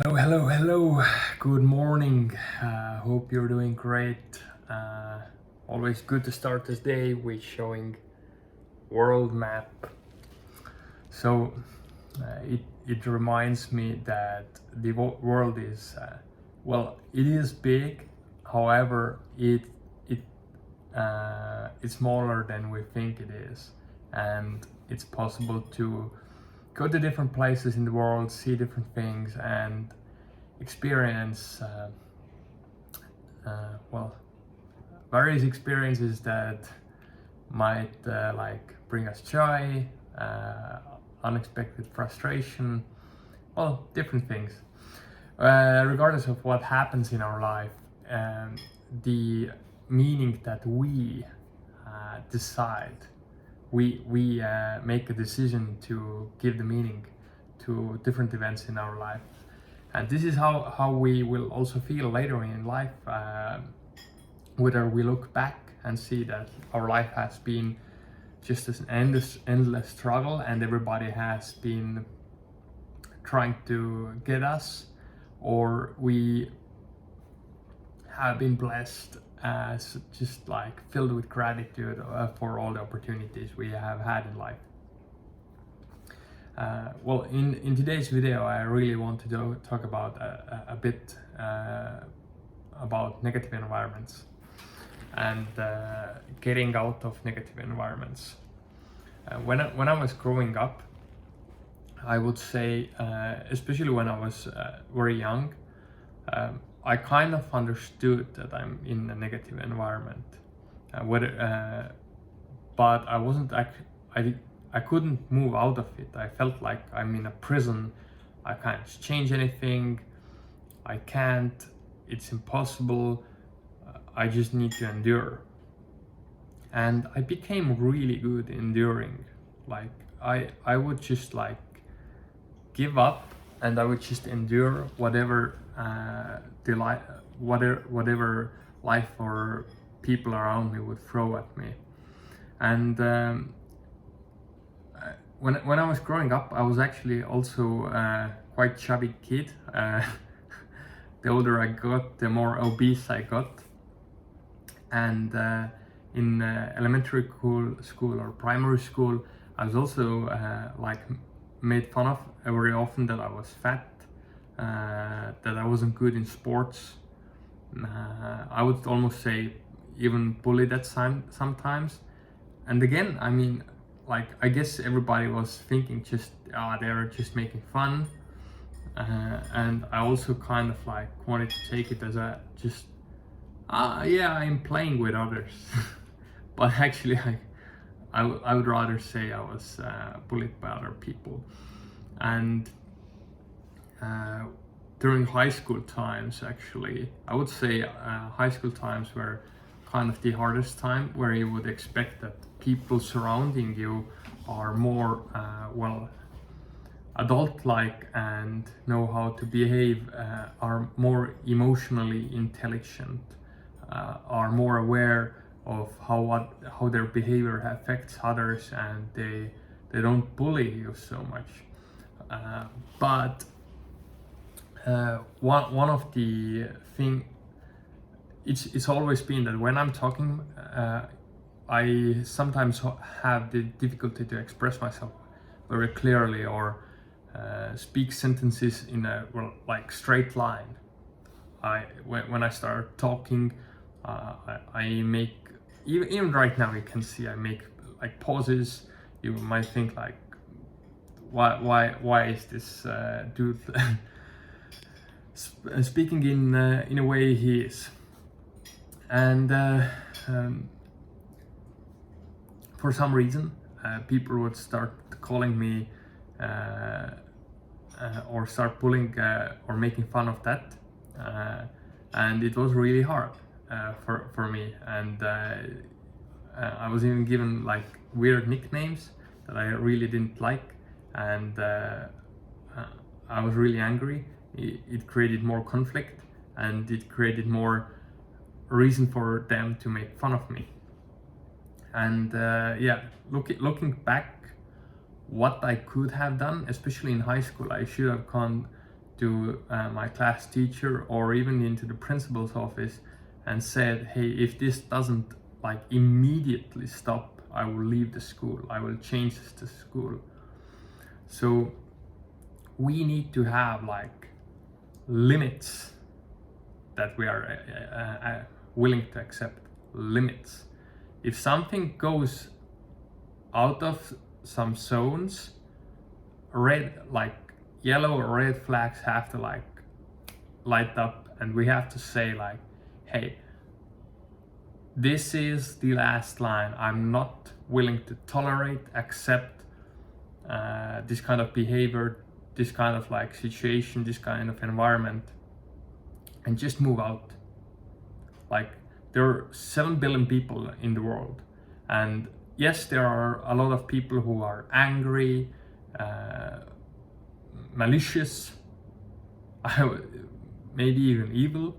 Hello. Good morning. Hope you're doing great. Always good to start this day with showing world map. So it reminds me that the world is it is big. However, it's smaller than we think it is, and it's possible to go to different places in the world, see different things, and experience various experiences that might bring us joy, unexpected frustration, different things. Regardless of what happens in our life, the meaning that we decide, we make a decision to give the meaning to different events in our life. And this is how we will also feel later in life, whether we look back and see that our life has been just an endless struggle and everybody has been trying to get us, or we have been blessed as just like filled with gratitude for all the opportunities we have had in life. In today's video, I really want to talk about a bit about negative environments and getting out of negative environments. When I was growing up, I would say, especially when I was very young, I kind of understood that I'm in a negative environment, but I wasn't. I couldn't move out of it. I felt like I'm in a prison. I can't change anything. I can't. It's impossible. I just need to endure. And I became really good enduring. Like I would just like give up, and I would just endure whatever whatever life or people around me would throw at me. And when I was growing up, I was actually also quite chubby kid. The older I got, the more obese I got. And in elementary school or primary school, I was also made fun of very often that I was fat, that I wasn't good in sports. I would almost say even bullied at sometimes. And again, I mean, like, I guess everybody was thinking just they're just making fun, and I also kind of like wanted to take it as a just I'm playing with others. But actually I would rather say I was bullied by other people. And during high school times, actually, I would say high school times were kind of the hardest time, where you would expect that people surrounding you are more adult-like and know how to behave, are more emotionally intelligent, are more aware of how their behavior affects others, and they don't bully you so much. But one of the thing, it's always been that when I'm talking, I sometimes have the difficulty to express myself very clearly, or speak sentences in a straight line. When I start talking, I make, even right now you can see I make like pauses. You might think like, why is this dude speaking in a way he is? And for some reason, people would start calling me or start bullying or making fun of that, and it was really hard for me. And I was even given like weird nicknames that I really didn't like, and I was really angry. It created more conflict, and it created more reason for them to make fun of me. And looking back, what I could have done, especially in high school, I should have gone to my class teacher or even into the principal's office and said, hey, if this doesn't like immediately stop, I will leave the school, I will change the school. So we need to have like limits that we are willing to accept. Limits. If something goes out of some zones, yellow or red flags have to like light up, and we have to say like, hey, this is the last line. I'm not willing to tolerate, accept this kind of behavior, this kind of like situation, this kind of environment, and just move out. Like, there are 7 billion people in the world, and yes, there are a lot of people who are angry, malicious, maybe even evil.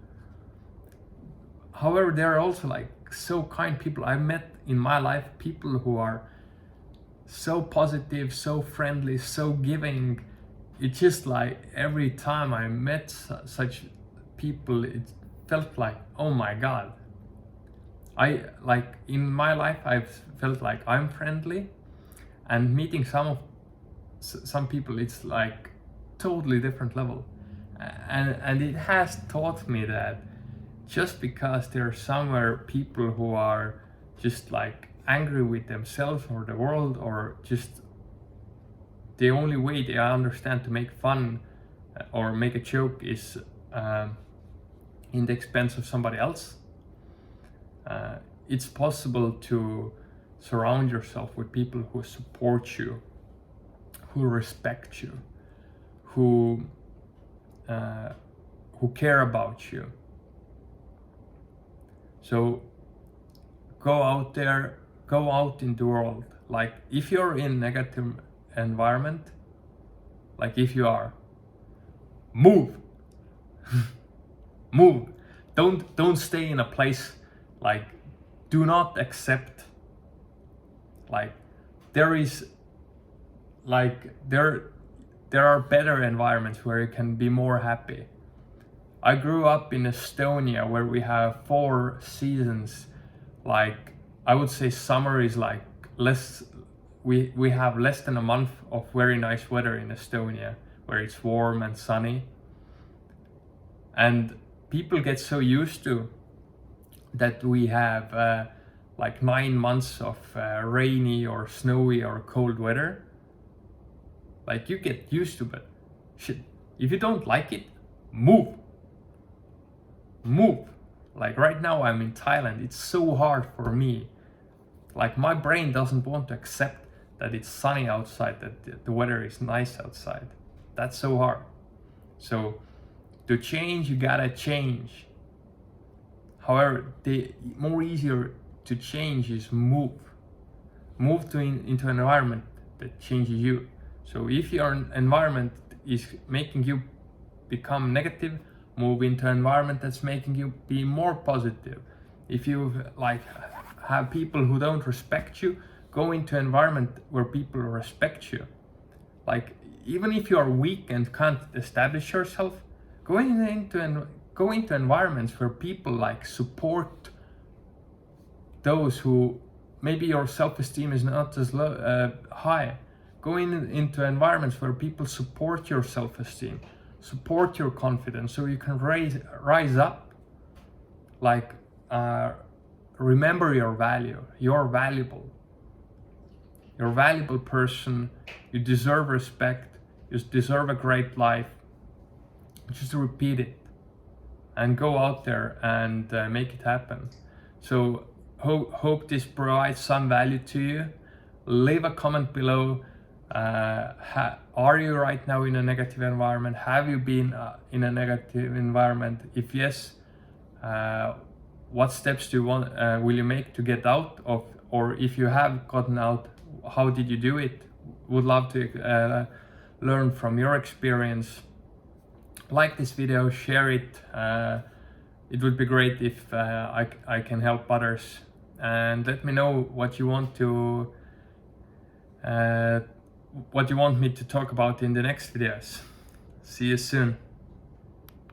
However, there are also like so kind people. I've met in my life people who are so positive, so friendly, so giving. It's just like every time I met such people, it felt like, oh my God. I like in my life I've felt like I'm friendly, and meeting some people, it's like totally different level, and it has taught me that just because there are somewhere people who are just like angry with themselves or the world, or just the only way they understand to make fun or make a joke is in the expense of somebody else, it's possible to surround yourself with people who support you, who respect you, who care about you. So go out there, go out in the world. Like, if you're in negative environment, like if you are, move. Move. Don't stay in a place. Like, do not accept, like, there are better environments where you can be more happy. I grew up in Estonia, where we have 4 seasons. Like, I would say summer is like we have less than a month of very nice weather in Estonia, where it's warm and sunny. And people get so used to that we have like 9 months of rainy or snowy or cold weather. Like, you get used to it. Shit, if you don't like it, move. Move. Like, right now I'm in Thailand. It's so hard for me. Like, my brain doesn't want to accept that it's sunny outside, that the weather is nice outside. That's so hard. So to change, you gotta change. However, the more easier to change is move. Move into an environment that changes you. So if your environment is making you become negative, move into an environment that's making you be more positive. If you like have people who don't respect you, go into an environment where people respect you. Like, even if you are weak and can't establish yourself, go into environments where people like support those who maybe your self-esteem is not as high. Go into environments where people support your self-esteem, support your confidence, so you can rise up. Like, remember your value. You're valuable. You're a valuable person. You deserve respect. You deserve a great life. Just repeat it and go out there and make it happen. So hope this provides some value to you. Leave a comment below. Are you right now in a negative environment? Have you been in a negative environment? If yes, what steps will you make to get out of? Or if you have gotten out, how did you do it? Would love to learn from your experience. Like this video, share it. It would be great if I can help others. And let me know what you want me to talk about in the next videos. See you soon.